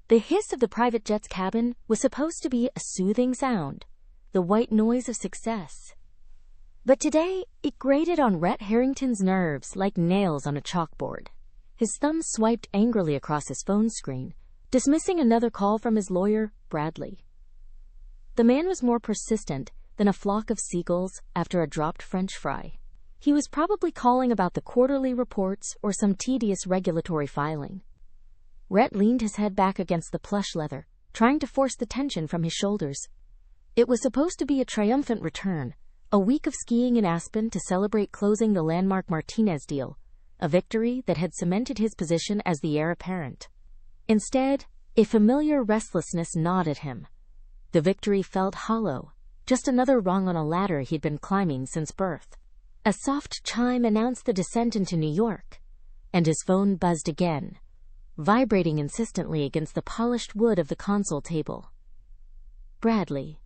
The hiss of the private jet's cabin was supposed to be a soothing sound, the white noise of success. But today, it grated on Rhett Harrington's nerves like nails on a chalkboard. His thumb swiped angrily across his phone screen, dismissing another call from his lawyer, Bradley. The man was more persistent than a flock of seagulls after a dropped French fry. He was probably calling about the quarterly reports or some tedious regulatory filing. Rhett leaned his head back against the plush leather, trying to force the tension from his shoulders. It was supposed to be a triumphant return, a week of skiing in Aspen to celebrate closing the landmark Martinez deal, a victory that had cemented his position as the heir apparent. Instead, a familiar restlessness gnawed at him. The victory felt hollow, just another rung on a ladder he'd been climbing since birth. A soft chime announced the descent into New York, and his phone buzzed again, vibrating insistently against the polished wood of the console table. Bradley.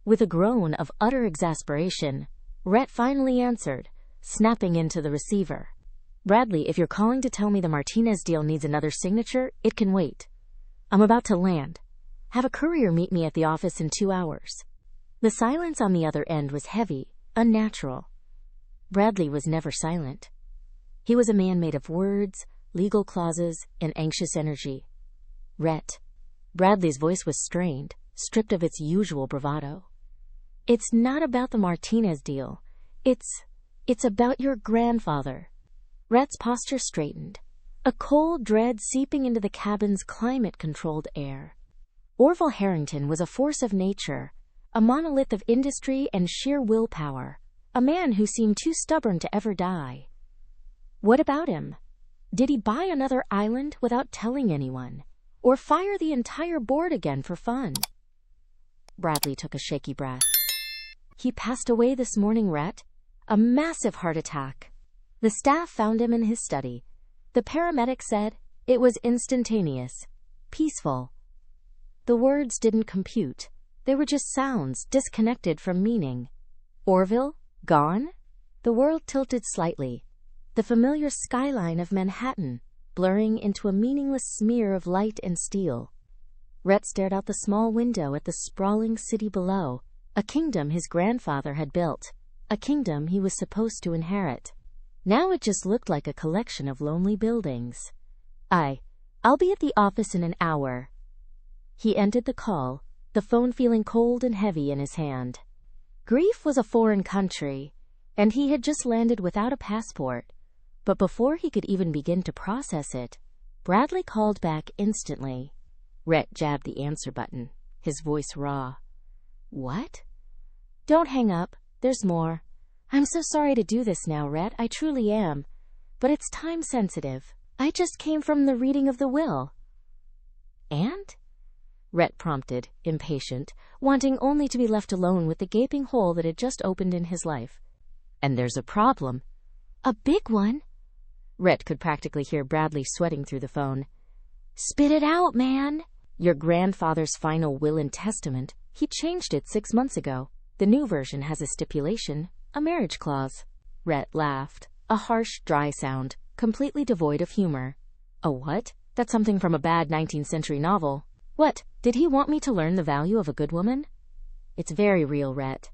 With a groan of utter exasperation, Rhett finally answered, snapping into the receiver. Bradley, if you're calling to tell me the Martinez deal needs another signature, it can wait. I'm about to land. Have a courier meet me at the office in 2 hours. The silence on the other end was heavy, unnatural. Bradley was never silent. He was a man made of words, legal clauses, and anxious energy. Rhett. Bradley's voice was strained, stripped of its usual bravado. It's not about the Martinez deal. It's about your grandfather. Rhett's posture straightened, a cold dread seeping into the cabin's climate-controlled air. Orville Harrington was a force of nature, a monolith of industry and sheer willpower, a man who seemed too stubborn to ever die. What about him? Did he buy another island without telling anyone, or fire the entire board again for fun? Bradley took a shaky breath. He passed away this morning, Rhett. A massive heart attack. The staff found him in his study. The paramedic said it was instantaneous, peaceful. The words didn't compute. They were just sounds disconnected from meaning. Orville? Gone? The world tilted slightly, the familiar skyline of Manhattan blurring into a meaningless smear of light and steel. Rhett stared out the small window at the sprawling city below, a kingdom his grandfather had built, a kingdom he was supposed to inherit. Now it just looked like a collection of lonely buildings. I'll be at the office in an hour. He ended the call, the phone feeling cold and heavy in his hand. Grief was a foreign country, and he had just landed without a passport. But before he could even begin to process it, Bradley called back instantly. Rhett jabbed the answer button, his voice raw. What? Don't hang up. There's more. I'm so sorry to do this now, Rhett. I truly am. But it's time sensitive. I just came from the reading of the will. And? Rhett prompted, impatient, wanting only to be left alone with the gaping hole that had just opened in his life. And there's a problem. A big one? Rhett could practically hear Bradley sweating through the phone. Spit it out, man. Your grandfather's final will and testament. He changed it 6 months ago. The new version has a stipulation, a marriage clause. Rhett laughed, a harsh, dry sound, completely devoid of humor. A what? That's something from a bad 19th century novel. What, did he want me to learn the value of a good woman? It's very real, Rhett.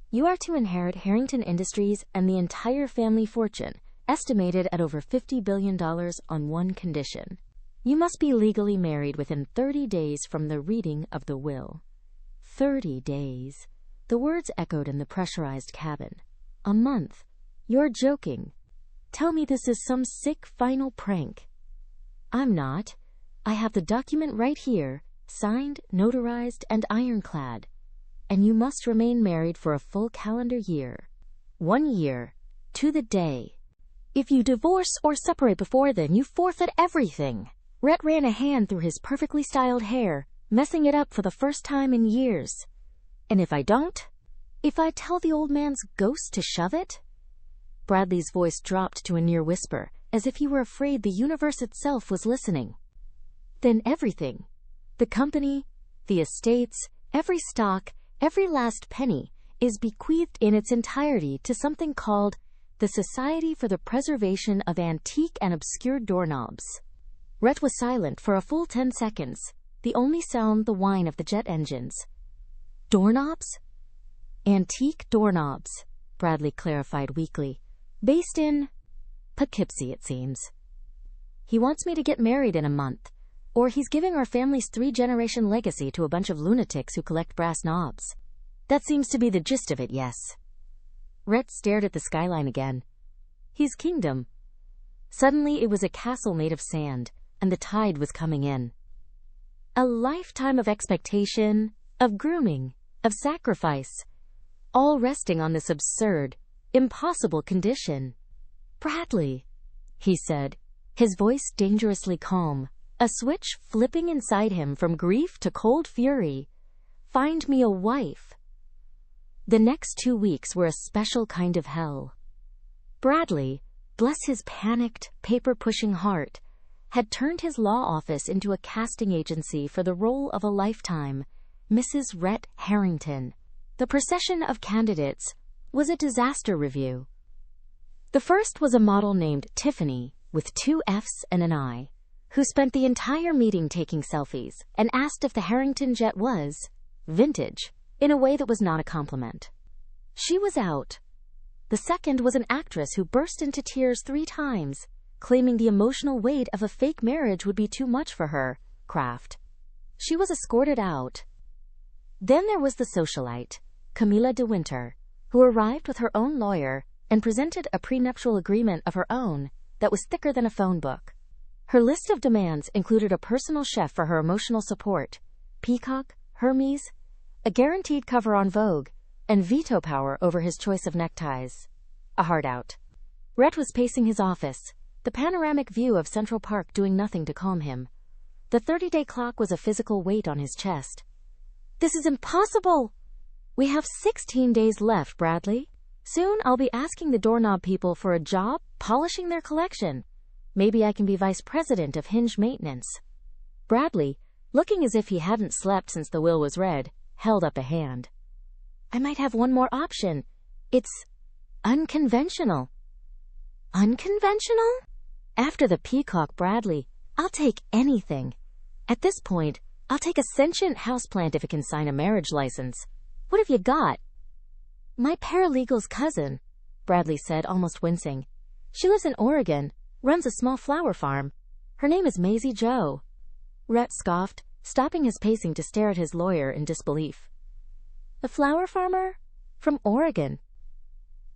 You are to inherit Harrington Industries and the entire family fortune, estimated at over $50 billion on one condition. You must be legally married within 30 days from the reading of the will. 30 days. The words echoed in the pressurized cabin. A month. You're joking. Tell me this is some sick final prank. I'm not. I have the document right here, signed, notarized, and ironclad. And you must remain married for a full calendar year. 1 year. To the day. If you divorce or separate before then, you forfeit everything. Rhett ran a hand through his perfectly styled hair, messing it up for the first time in years. And if I don't? If I tell the old man's ghost to shove it? Bradley's voice dropped to a near whisper, as if he were afraid the universe itself was listening. Then everything. The company, the estates, every stock, every last penny, is bequeathed in its entirety to something called the Society for the Preservation of Antique and Obscure Doorknobs. Rhett was silent for a full 10 seconds, the only sound the whine of the jet engines. Doorknobs? Antique doorknobs, Bradley clarified weakly. Based in Poughkeepsie, it seems. He wants me to get married in a month, or he's giving our family's 3-generation legacy to a bunch of lunatics who collect brass knobs. That seems to be the gist of it, yes. Rhett stared at the skyline again. His kingdom. Suddenly it was a castle made of sand, and the tide was coming in. A lifetime of expectation, of grooming, of sacrifice, all resting on this absurd, impossible condition. Bradley, he said, his voice dangerously calm, a switch flipping inside him from grief to cold fury. Find me a wife. The next 2 weeks were a special kind of hell. Bradley, bless his panicked, paper-pushing heart, had turned his law office into a casting agency for the role of a lifetime, Mrs. Rhett Harrington. The procession of candidates was a disaster review. The first was a model named Tiffany, with 2 F's and an I, who spent the entire meeting taking selfies and asked if the Harrington jet was vintage, in a way that was not a compliment. She was out. The second was an actress who burst into tears 3 times, claiming the emotional weight of a fake marriage would be too much for her craft. She was escorted out. Then there was the socialite, Camilla de Winter, who arrived with her own lawyer and presented a prenuptial agreement of her own that was thicker than a phone book. Her list of demands included a personal chef for her emotional support, Peacock, Hermes, a guaranteed cover on Vogue, and veto power over his choice of neckties. A heart out. Rhett was pacing his office, the panoramic view of Central Park doing nothing to calm him. The 30-day clock was a physical weight on his chest. This is impossible! We have 16 days left, Bradley. Soon I'll be asking the doorknob people for a job polishing their collection. Maybe I can be vice president of Hinge Maintenance. Bradley, looking as if he hadn't slept since the will was read, held up a hand. I might have one more option. It's unconventional. Unconventional? After the Peacock, Bradley, I'll take anything. At this point, I'll take a sentient houseplant if it can sign a marriage license. What have you got? My paralegal's cousin, Bradley said, almost wincing. She lives in Oregon, runs a small flower farm. Her name is Maisie Jo. Rhett scoffed, stopping his pacing to stare at his lawyer in disbelief. A flower farmer? From Oregon?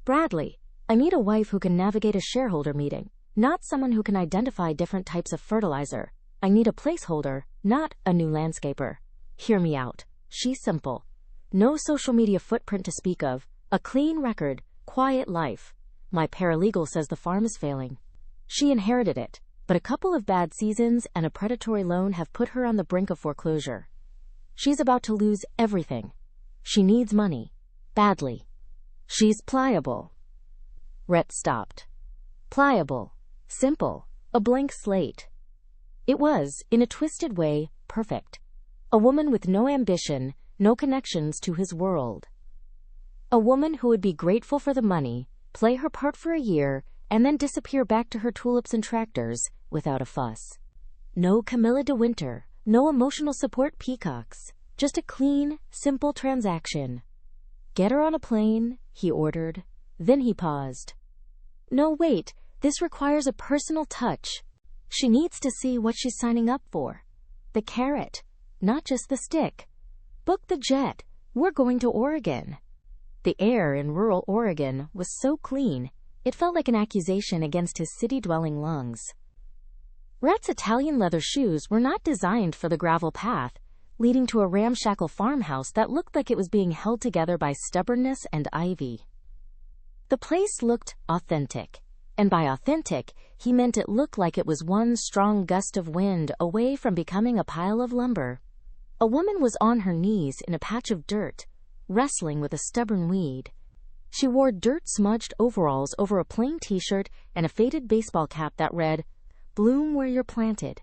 Bradley, I need a wife who can navigate a shareholder meeting, not someone who can identify different types of fertilizer. I need a placeholder, not a new landscaper. Hear me out. She's simple. No social media footprint to speak of, a clean record, quiet life. My paralegal says the farm is failing. She inherited it, but a couple of bad seasons and a predatory loan have put her on the brink of foreclosure. She's about to lose everything. She needs money. Badly. She's pliable. Rhett stopped. Pliable. Simple. A blank slate. It was, in a twisted way, perfect. A woman with no ambition, no connections to his world. A woman who would be grateful for the money, play her part for a year, and then disappear back to her tulips and tractors without a fuss. No Camilla de Winter, no emotional support peacocks, just a clean, simple transaction. Get her on a plane, he ordered. Then he paused. No, wait, this requires a personal touch. She needs to see what she's signing up for. The carrot, not just the stick. Book the jet. We're going to Oregon. The air in rural Oregon was so clean, it felt like an accusation against his city-dwelling lungs. Rhett's Italian leather shoes were not designed for the gravel path, leading to a ramshackle farmhouse that looked like it was being held together by stubbornness and ivy. The place looked authentic, and by authentic, he meant it looked like it was one strong gust of wind away from becoming a pile of lumber. A woman was on her knees in a patch of dirt, wrestling with a stubborn weed. She wore dirt-smudged overalls over a plain t-shirt and a faded baseball cap that read, "Bloom where you're planted."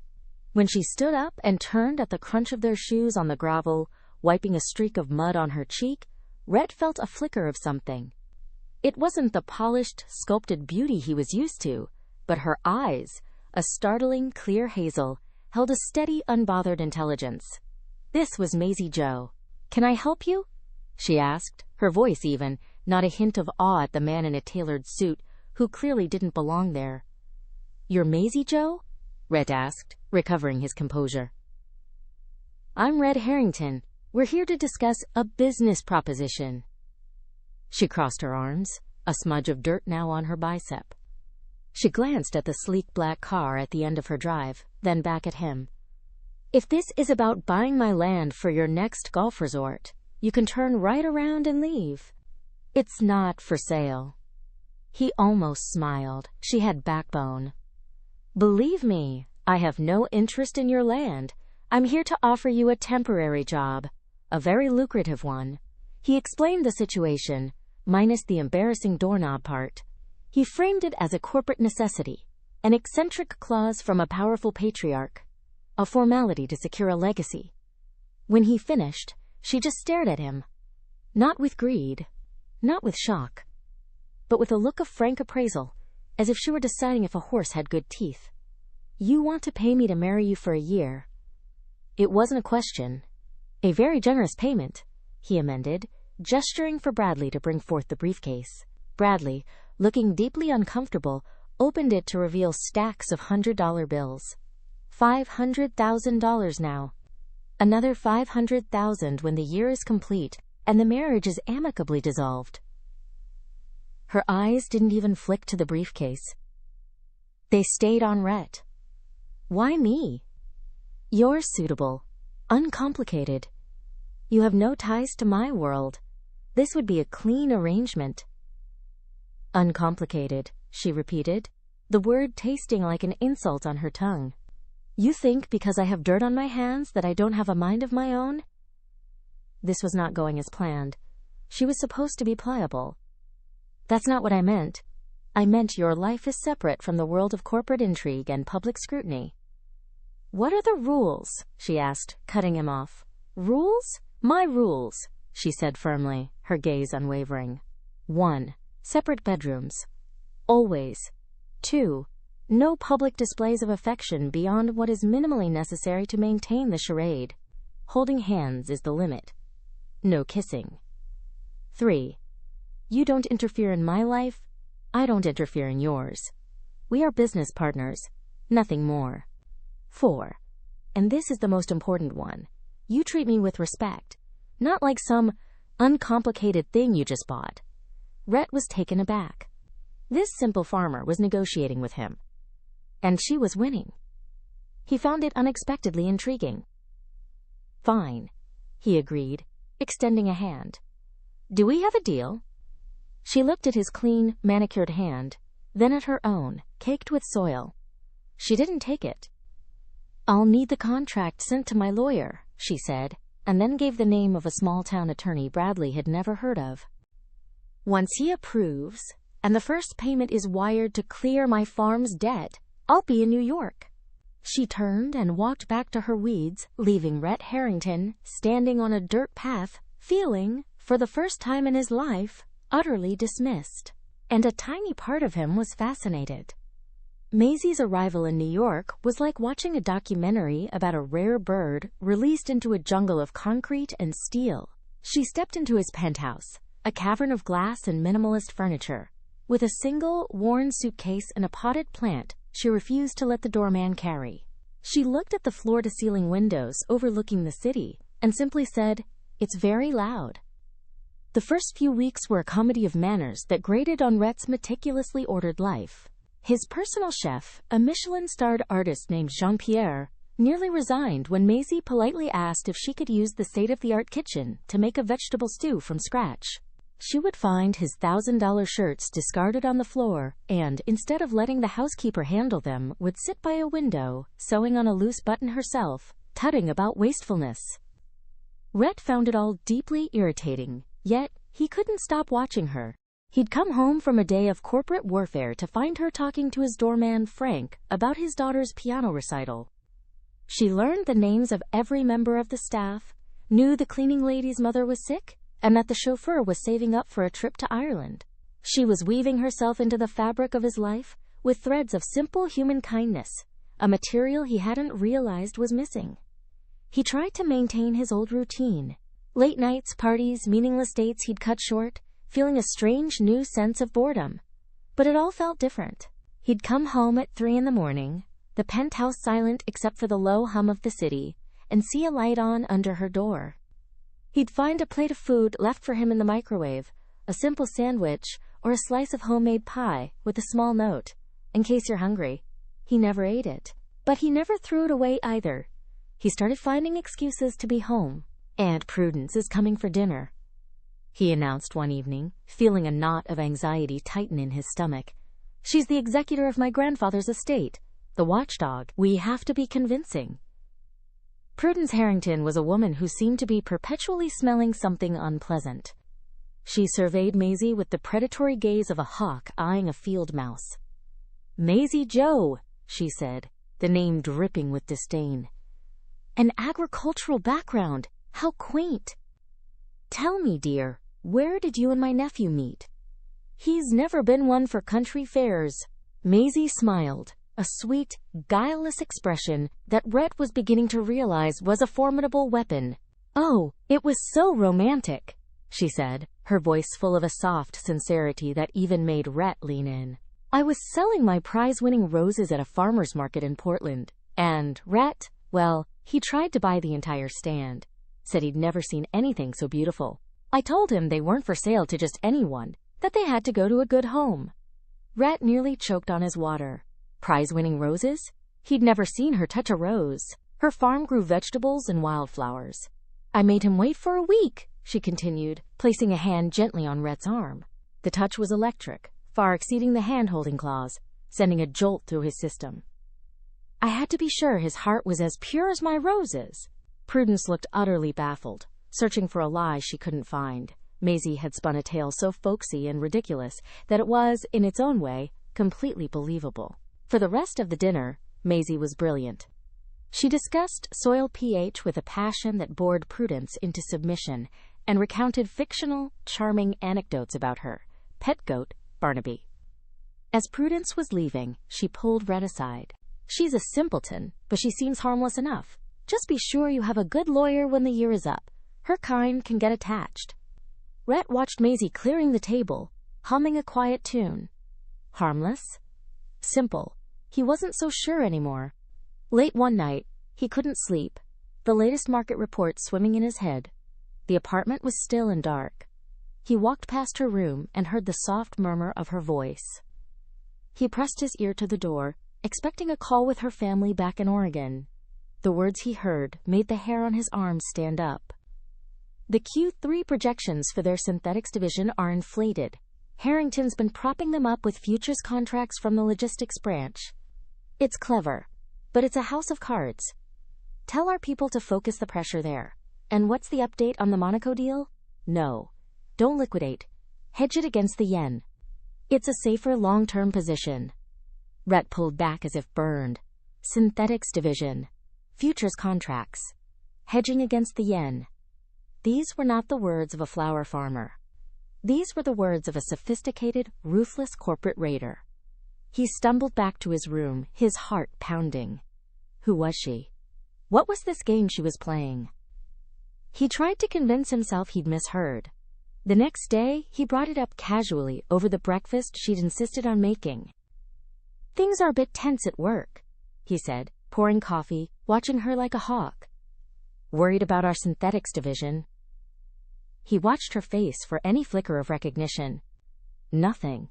When she stood up and turned at the crunch of their shoes on the gravel, wiping a streak of mud on her cheek, Rhett felt a flicker of something. It wasn't the polished, sculpted beauty he was used to, but her eyes, a startling clear hazel, held a steady, unbothered intelligence. This was Maisie Jo. "Can I help you?" she asked, her voice even, not a hint of awe at the man in a tailored suit who clearly didn't belong there. "You're Maisie Jo?" Rhett asked, recovering his composure. "I'm Red Harrington. We're here to discuss a business proposition." She crossed her arms, a smudge of dirt now on her bicep. She glanced at the sleek black car at the end of her drive, then back at him. "If this is about buying my land for your next golf resort, you can turn right around and leave. It's not for sale." He almost smiled. She had backbone. "Believe me, I have no interest in your land. I'm here to offer you a temporary job, a very lucrative one." He explained the situation, minus the embarrassing doorknob part. He framed it as a corporate necessity, an eccentric clause from a powerful patriarch, a formality to secure a legacy. When he finished, she just stared at him. Not with greed, not with shock, but with a look of frank appraisal, as if she were deciding if a horse had good teeth. "You want to pay me to marry you for a year?" It wasn't a question. "A very generous payment," he amended, gesturing for Bradley to bring forth the briefcase. Bradley, looking deeply uncomfortable, opened it to reveal stacks of $100 bills. $500,000 now. Another $500,000 when the year is complete and the marriage is amicably dissolved. Her eyes didn't even flick to the briefcase. They stayed on Rhett. "Why me?" "You're suitable, uncomplicated. You have no ties to my world. This would be a clean arrangement." "Uncomplicated," she repeated, the word tasting like an insult on her tongue. "You think because I have dirt on my hands that I don't have a mind of my own?" This was not going as planned. She was supposed to be pliable. "That's not what I meant. I meant your life is separate from the world of corporate intrigue and public scrutiny." "What are the rules?" she asked, cutting him off. "Rules? My rules," she said firmly, her gaze unwavering. 1. Separate bedrooms. Always. 2. No public displays of affection beyond what is minimally necessary to maintain the charade. Holding hands is the limit. No kissing. 3. You don't interfere in my life, I don't interfere in yours. We are business partners, nothing more. 4. And this is the most important one. You treat me with respect, not like some uncomplicated thing you just bought. Rhett was taken aback. This simple farmer was negotiating with him, and she was winning. He found it unexpectedly intriguing. "Fine," he agreed, extending a hand. "Do we have a deal?" She looked at his clean, manicured hand, then at her own, caked with soil. She didn't take it. "I'll need the contract sent to my lawyer," she said, and then gave the name of a small-town attorney Bradley had never heard of. "Once he approves, and the first payment is wired to clear my farm's debt, I'll be in New York." She turned and walked back to her weeds, leaving Rhett Harrington standing on a dirt path, feeling, for the first time in his life, utterly dismissed. And a tiny part of him was fascinated. Maisie's arrival in New York was like watching a documentary about a rare bird released into a jungle of concrete and steel. She stepped into his penthouse, a cavern of glass and minimalist furniture. With a single, worn suitcase and a potted plant she refused to let the doorman carry. She looked at the floor-to-ceiling windows overlooking the city and simply said, "It's very loud." The first few weeks were a comedy of manners that grated on Rhett's meticulously ordered life. His personal chef, a Michelin-starred artist named Jean-Pierre, nearly resigned when Maisie politely asked if she could use the state-of-the-art kitchen to make a vegetable stew from scratch. She would find his $1,000 shirts discarded on the floor and, instead of letting the housekeeper handle them, would sit by a window, sewing on a loose button herself, tutting about wastefulness. Rhett found it all deeply irritating, yet he couldn't stop watching her. He'd come home from a day of corporate warfare to find her talking to his doorman, Frank, about his daughter's piano recital. She learned the names of every member of the staff, knew the cleaning lady's mother was sick, and that the chauffeur was saving up for a trip to Ireland. She was weaving herself into the fabric of his life with threads of simple human kindness, a material he hadn't realized was missing. He tried to maintain his old routine. Late nights, parties, meaningless dates he'd cut short, feeling a strange new sense of boredom. But it all felt different. He'd come home at 3 in the morning, the penthouse silent except for the low hum of the city, and see a light on under her door. He'd find a plate of food left for him in the microwave, a simple sandwich, or a slice of homemade pie with a small note, in case you're hungry. He never ate it. But he never threw it away either. He started finding excuses to be home. "Aunt Prudence is coming for dinner," he announced one evening, feeling a knot of anxiety tighten in his stomach. "She's the executor of my grandfather's estate, the watchdog. We have to be convincing." Prudence Harrington was a woman who seemed to be perpetually smelling something unpleasant. She surveyed Maisie with the predatory gaze of a hawk eyeing a field mouse. "Maisie Joe," she said, the name dripping with disdain. "An agricultural background. How quaint. Tell me, dear, where did you and my nephew meet? He's never been one for country fairs." Maisie smiled, a sweet, guileless expression that Rhett was beginning to realize was a formidable weapon. "Oh, it was so romantic," she said, her voice full of a soft sincerity that even made Rhett lean in. "I was selling my prize-winning roses at a farmer's market in Portland, and Rhett, well, he tried to buy the entire stand. Said he'd never seen anything so beautiful. I told him they weren't for sale to just anyone, that they had to go to a good home." Rhett nearly choked on his water. Prize-winning roses? He'd never seen her touch a rose. Her farm grew vegetables and wildflowers. "I made him wait for a week," she continued, placing a hand gently on Rhett's arm. The touch was electric, far exceeding the hand-holding clause, sending a jolt through his system. "I had to be sure his heart was as pure as my roses." Prudence looked utterly baffled, searching for a lie she couldn't find. Maisie had spun a tale so folksy and ridiculous that it was, in its own way, completely believable. For the rest of the dinner, Maisie was brilliant. She discussed soil pH with a passion that bored Prudence into submission and recounted fictional, charming anecdotes about her pet goat, Barnaby. As Prudence was leaving, she pulled Rhett aside. "She's a simpleton, but she seems harmless enough. Just be sure you have a good lawyer when the year is up. Her kind can get attached." Rhett watched Maisie clearing the table, humming a quiet tune. Harmless? Simple. He wasn't so sure anymore. Late one night, he couldn't sleep, the latest market report swimming in his head. The apartment was still and dark. He walked past her room and heard the soft murmur of her voice. He pressed his ear to the door, expecting a call with her family back in Oregon. The words he heard made the hair on his arms stand up. "The Q3 projections for their synthetics division are inflated. Harrington's been propping them up with futures contracts from the logistics branch. It's clever, but it's a house of cards. Tell our people to focus the pressure there. And what's the update on the Monaco deal? No. Don't liquidate. Hedge it against the yen. It's a safer long-term position." Rhett pulled back as if burned. Synthetics division. Futures contracts. Hedging against the yen. These were not the words of a flower farmer. These were the words of a sophisticated, ruthless corporate raider. He stumbled back to his room, his heart pounding. Who was she? What was this game she was playing? He tried to convince himself he'd misheard. The next day, he brought it up casually over the breakfast she'd insisted on making. "Things are a bit tense at work," he said, pouring coffee, watching her like a hawk. "Worried about our synthetics division?" He watched her face for any flicker of recognition. Nothing.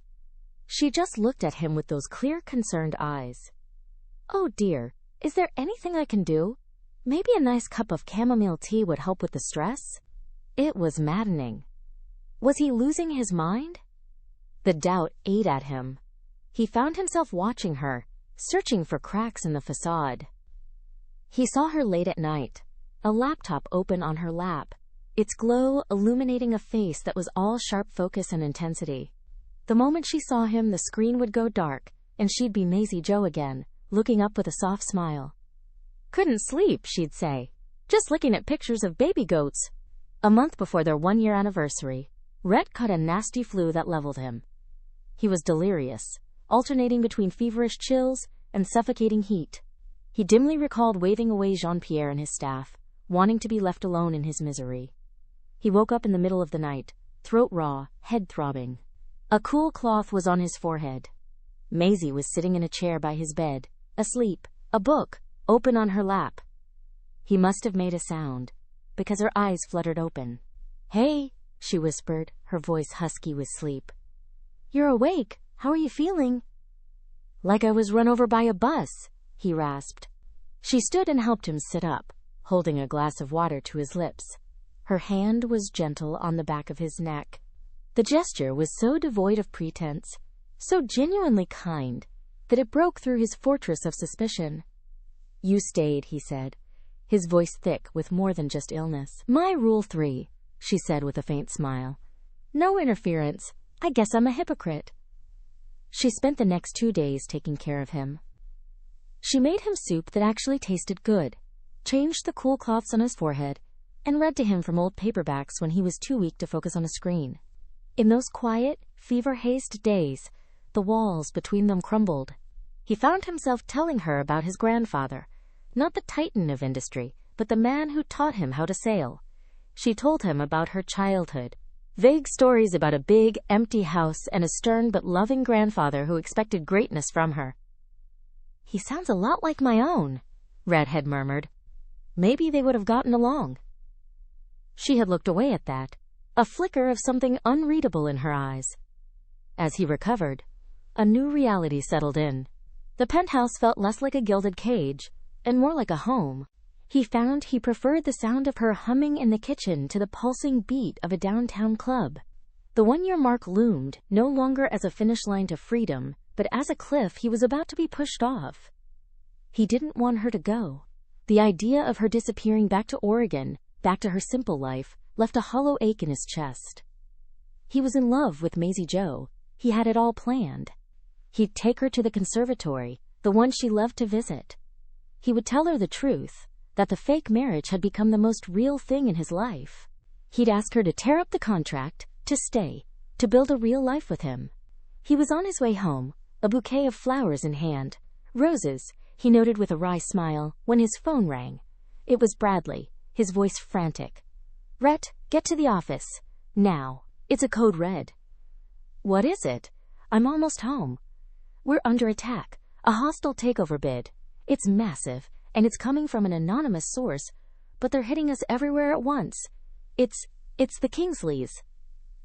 She just looked at him with those clear, concerned eyes. "Oh dear, is there anything I can do? Maybe a nice cup of chamomile tea would help with the stress?" It was maddening. Was he losing his mind? The doubt ate at him. He found himself watching her, searching for cracks in the facade. He saw her late at night, a laptop open on her lap, its glow illuminating a face that was all sharp focus and intensity. The moment she saw him, the screen would go dark, and she'd be Maisie Joe again, looking up with a soft smile. "Couldn't sleep," she'd say. "Just looking at pictures of baby goats." A month before their one-year anniversary, Rhett caught a nasty flu that leveled him. He was delirious, alternating between feverish chills and suffocating heat. He dimly recalled waving away Jean-Pierre and his staff, wanting to be left alone in his misery. He woke up in the middle of the night, throat raw, head throbbing. A cool cloth was on his forehead. Maisie was sitting in a chair by his bed, asleep, a book open on her lap. He must have made a sound, because her eyes fluttered open. "Hey," she whispered, her voice husky with sleep. "You're awake. How are you feeling?" "Like I was run over by a bus," he rasped. She stood and helped him sit up, holding a glass of water to his lips. Her hand was gentle on the back of his neck. The gesture was so devoid of pretense, so genuinely kind, that it broke through his fortress of suspicion. "You stayed," he said, his voice thick with more than just illness. "My rule 3, she said with a faint smile. "No interference. I guess I'm a hypocrite." She spent the next 2 days taking care of him. She made him soup that actually tasted good, changed the cool cloths on his forehead, and read to him from old paperbacks when he was too weak to focus on a screen. In those quiet, fever-hazed days, the walls between them crumbled. He found himself telling her about his grandfather, not the titan of industry, but the man who taught him how to sail. She told him about her childhood, vague stories about a big, empty house and a stern but loving grandfather who expected greatness from her. "He sounds a lot like my own," Red had murmured. Maybe they would have gotten along. She had looked away at that, a flicker of something unreadable in her eyes. As he recovered, a new reality settled in. The penthouse felt less like a gilded cage and more like a home. He found he preferred the sound of her humming in the kitchen to the pulsing beat of a downtown club. The one-year mark loomed, no longer as a finish line to freedom, but as a cliff he was about to be pushed off. He didn't want her to go. The idea of her disappearing back to Oregon, back to her simple life, left a hollow ache in his chest. He was in love with Maisie Jo. He had it all planned. He'd take her to the conservatory, the one she loved to visit. He would tell her the truth, that the fake marriage had become the most real thing in his life. He'd ask her to tear up the contract, to stay, to build a real life with him. He was on his way home, a bouquet of flowers in hand. Roses, he noted with a wry smile, when his phone rang. It was Bradley, his voice frantic. "Rhett, get to the office. Now. It's a code red." "What is it?" "I'm almost home. We're under attack. A hostile takeover bid. It's massive, and it's coming from an anonymous source, but they're hitting us everywhere at once. It's the Kingsleys."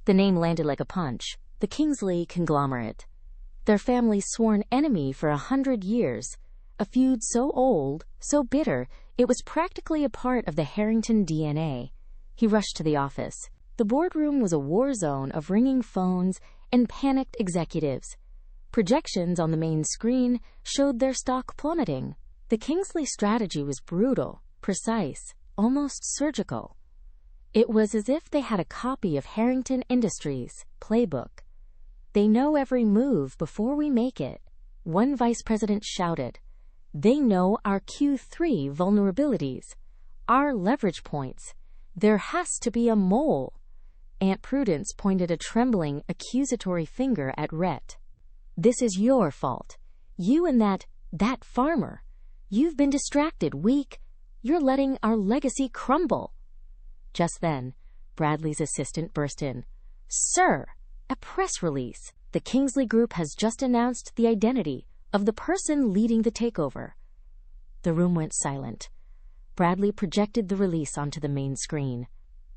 The name landed like a punch. The Kingsley conglomerate. Their family's sworn enemy for 100 years. A feud so old, so bitter, it was practically a part of the Harrington DNA. He rushed to the office. The boardroom was a war zone of ringing phones and panicked executives. Projections on the main screen showed their stock plummeting. The Kingsley strategy was brutal, precise, almost surgical. It was as if they had a copy of Harrington Industries' playbook. "They know every move before we make it," one vice president shouted. "They know our Q3 vulnerabilities, our leverage points. There has to be a mole." Aunt Prudence pointed a trembling, accusatory finger at Rhett. "This is your fault. You and that farmer. You've been distracted, weak. You're letting our legacy crumble." Just then, Bradley's assistant burst in. "Sir, a press release. The Kingsley Group has just announced the identity of the person leading the takeover." The room went silent. Bradley projected the release onto the main screen.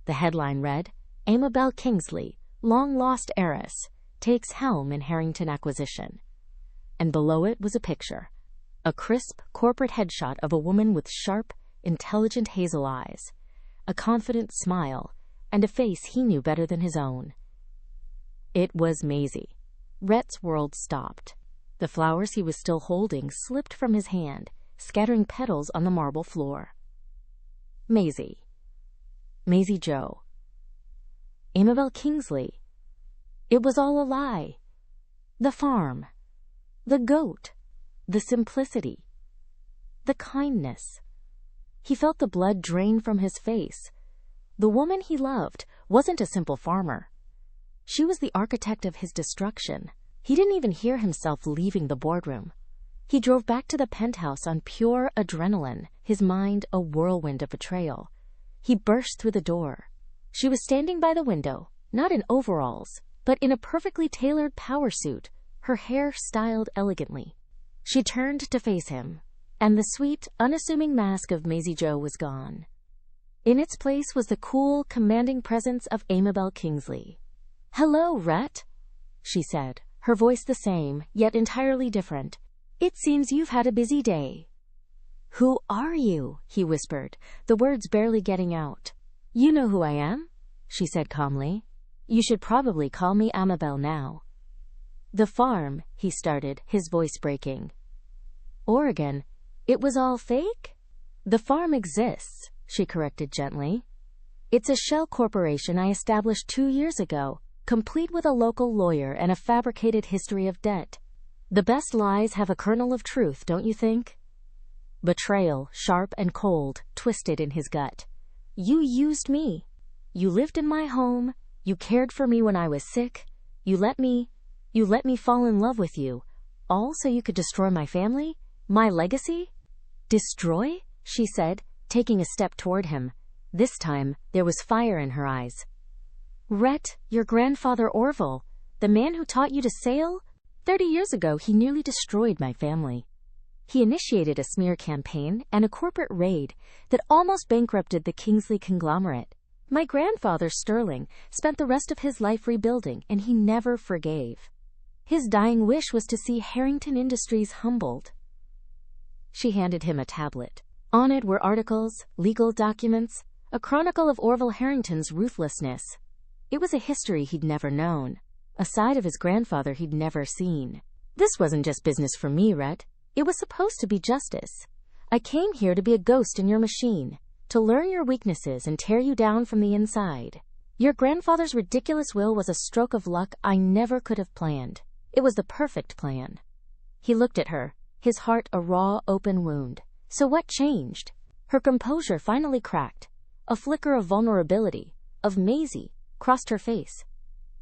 The headline read, "Amabel Kingsley, long-lost heiress, takes helm in Harrington acquisition." And below it was a picture. A crisp, corporate headshot of a woman with sharp, intelligent hazel eyes, a confident smile, and a face he knew better than his own. It was Maisie. Rhett's world stopped. The flowers he was still holding slipped from his hand, scattering petals on the marble floor. Maisie. Maisie Jo. Amabel Kingsley. It was all a lie. The farm. The goat. The simplicity. The kindness. He felt the blood drain from his face. The woman he loved wasn't a simple farmer. She was the architect of his destruction. He didn't even hear himself leaving the boardroom. He drove back to the penthouse on pure adrenaline, his mind a whirlwind of betrayal. He burst through the door. She was standing by the window, not in overalls, but in a perfectly tailored power suit, her hair styled elegantly. She turned to face him, and the sweet, unassuming mask of Maisie Jo was gone. In its place was the cool, commanding presence of Amabel Kingsley. "Hello, Rhett," she said, her voice the same, yet entirely different. "It seems you've had a busy day." "Who are you?" he whispered, the words barely getting out. "You know who I am," she said calmly. "You should probably call me Amabel now." "The farm," he started, his voice breaking. "Oregon. It was all fake?" "The farm exists," she corrected gently. "It's a shell corporation I established 2 years ago, complete with a local lawyer and a fabricated history of debt. The best lies have a kernel of truth, don't you think?" Betrayal, sharp and cold, twisted in his gut. "You used me. You lived in my home. You cared for me when I was sick. You let me fall in love with you, all so you could destroy my family, my legacy?" "Destroy?" she said, taking a step toward him. This time, there was fire in her eyes. "Rhett, your grandfather Orville, the man who taught you to sail? 30 years ago, he nearly destroyed my family. He initiated a smear campaign and a corporate raid that almost bankrupted the Kingsley conglomerate. My grandfather, Sterling, spent the rest of his life rebuilding, and he never forgave. His dying wish was to see Harrington Industries humbled." She handed him a tablet. On it were articles, legal documents, a chronicle of Orville Harrington's ruthlessness. It was a history he'd never known, a side of his grandfather he'd never seen. "This wasn't just business for me, Rhett. It was supposed to be justice. I came here to be a ghost in your machine, to learn your weaknesses and tear you down from the inside. Your grandfather's ridiculous will was a stroke of luck I never could have planned. It was the perfect plan." He looked at her, his heart a raw, open wound. "So what changed?" Her composure finally cracked. A flicker of vulnerability, of Maisie, crossed her face.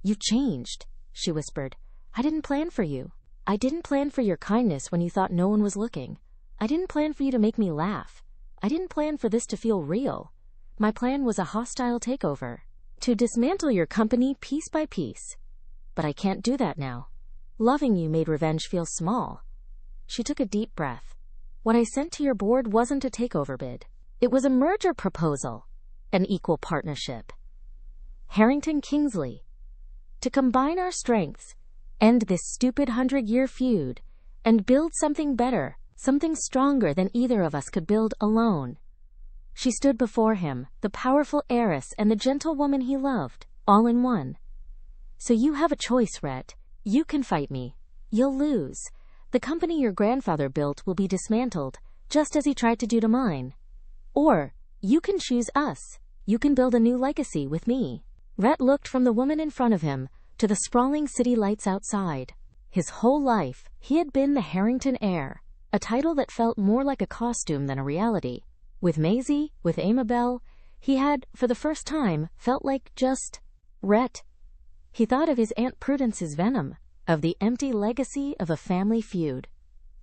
"You changed," she whispered. "I didn't plan for you. I didn't plan for your kindness when you thought no one was looking. I didn't plan for you to make me laugh. I didn't plan for this to feel real. My plan was a hostile takeover, to dismantle your company piece by piece. But I can't do that now. Loving you made revenge feel small." She took a deep breath. "What I sent to your board wasn't a takeover bid. It was a merger proposal, an equal partnership. Harrington Kingsley. To combine our strengths, end this stupid 100-year feud, and build something better, something stronger than either of us could build alone." She stood before him, the powerful heiress and the gentle woman he loved, all in one. "So you have a choice, Rhett. You can fight me. You'll lose. The company your grandfather built will be dismantled, just as he tried to do to mine. Or you can choose us. You can build a new legacy with me." Rhett looked from the woman in front of him to the sprawling city lights outside. His whole life, he had been the Harrington heir, a title that felt more like a costume than a reality. With Maisie, with Amabel, he had, for the first time, felt like just Rhett. He thought of his Aunt Prudence's venom, of the empty legacy of a family feud.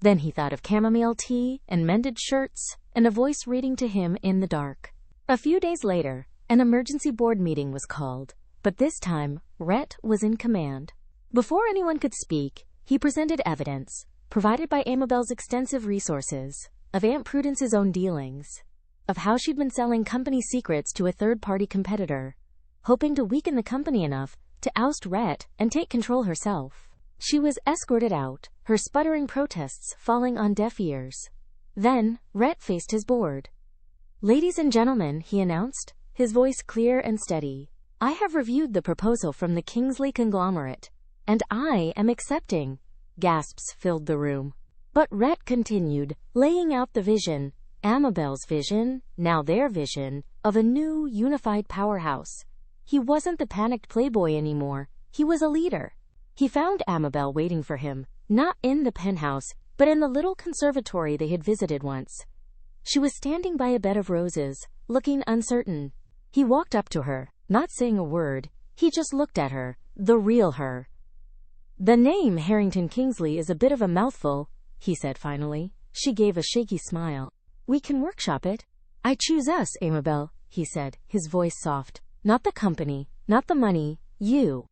Then he thought of chamomile tea and mended shirts and a voice reading to him in the dark. A few days later, an emergency board meeting was called, but this time, Rhett was in command. Before anyone could speak, he presented evidence, provided by Amabel's extensive resources, of Aunt Prudence's own dealings, of how she'd been selling company secrets to a third-party competitor, hoping to weaken the company enough to oust Rhett and take control herself. She was escorted out, her sputtering protests falling on deaf ears. Then, Rhett faced his board. "Ladies and gentlemen," he announced, his voice clear and steady, "I have reviewed the proposal from the Kingsley conglomerate, and I am accepting." Gasps filled the room. But Rhett continued, laying out the vision, Amabel's vision, now their vision, of a new, unified powerhouse. He wasn't the panicked playboy anymore. He was a leader. He found Amabel waiting for him, not in the penthouse, but in the little conservatory they had visited once. She was standing by a bed of roses, looking uncertain. He walked up to her, not saying a word. He just looked at her, the real her. "The name Harrington Kingsley is a bit of a mouthful," he said finally. She gave a shaky smile. We can workshop it. I choose us, Amabel, he said, his voice soft. Not the company, not the money, you.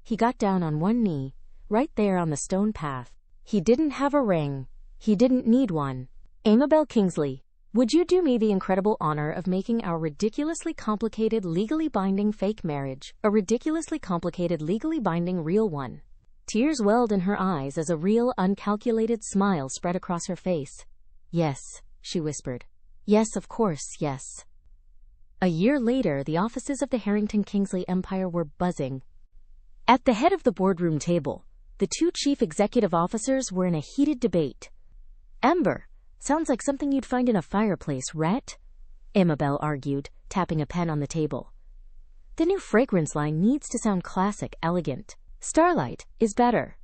He got down on one knee, right there on the stone path. He didn't have a ring. He didn't need one. Amabel Kingsley, would you do me the incredible honor of making our ridiculously complicated, legally binding fake marriage a ridiculously complicated, legally binding real one? Tears welled in her eyes as a real, uncalculated smile spread across her face. Yes, she whispered. Yes, of course, yes. A year later, the offices of the Harrington-Kingsley empire were buzzing. At the head of the boardroom table, the two chief executive officers were in a heated debate. Ember, sounds like something you'd find in a fireplace, Rhett, Amabel argued, tapping a pen on the table. The new fragrance line needs to sound classic, elegant. Starlight is better.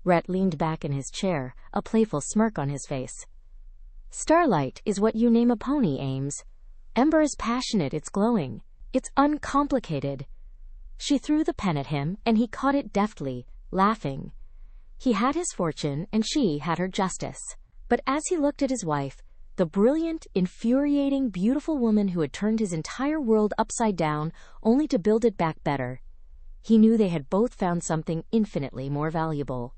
Rhett leaned back in his chair, a playful smirk on his face. Starlight is what you name a pony, Ames. Ember is passionate, it's glowing. It's uncomplicated. She threw the pen at him, and he caught it deftly, laughing. He had his fortune, and she had her justice. But as he looked at his wife, the brilliant, infuriating, beautiful woman who had turned his entire world upside down only to build it back better, he knew they had both found something infinitely more valuable.